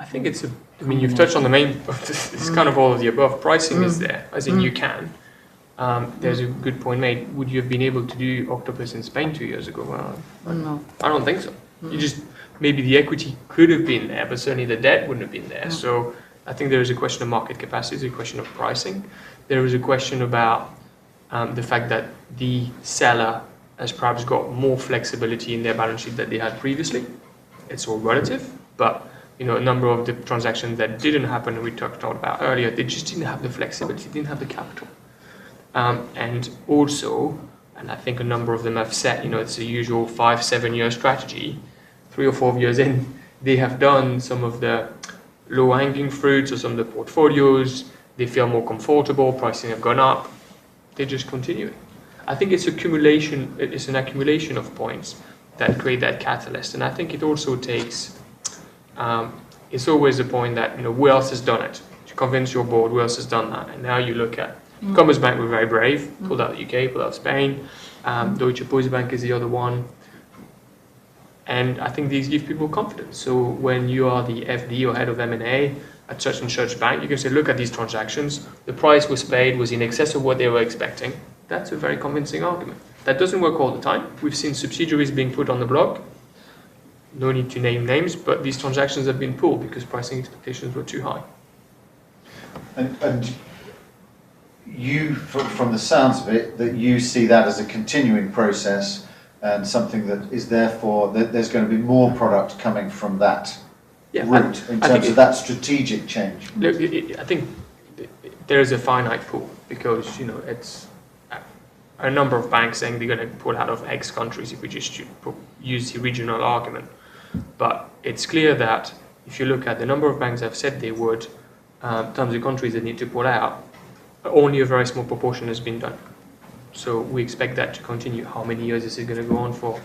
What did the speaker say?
think it's I mean, you've touched on the main. It's kind of all of the above. Pricing is there, as in you can. There's a good point made. Would you have been able to do Octopus in Spain 2 years ago? Well, No. I don't think so. You just maybe the equity could have been there, but certainly the debt wouldn't have been there. So I think there is a question of market capacity, there's a question of pricing. There is a question about the fact that the seller has perhaps got more flexibility in their balance sheet than they had previously. It's all relative, but a number of the transactions that didn't happen, and we talked about earlier, they just didn't have the flexibility, didn't have the capital. And also, and I think a number of them have set, it's a usual 5-7 year strategy. 3 or 4 years in, they have done some of the low-hanging fruits or some of the portfolios. They feel more comfortable, pricing have gone up. They just continue. I think it's an accumulation of points that create that catalyst. And I think it also takes, it's always a point that, who else has done it? To convince your board, who else has done that? And now you look at Commerzbank were very brave, pulled out the UK, pulled out Spain. Deutsche Postbank is the other one. And I think these give people confidence. So when you are the FD or head of M&A at such and such bank, you can say, look at these transactions. The price was paid was in excess of what they were expecting. That's a very convincing argument. That doesn't work all the time. We've seen subsidiaries being put on the block. No need to name names, but these transactions have been pulled because pricing expectations were too high. And you, from the sounds of it, that you see that as a continuing process and something that is therefore, that there's going to be more product coming from that route in terms of that strategic change. Look, I think there is a finite pool because, it's a number of banks saying they're going to pull out of X countries if we just use the regional argument. But it's clear that if you look at the number of banks that have said they would, in terms of countries that need to pull out, only a very small proportion has been done. So we expect that to continue. How many years is it going to go on for?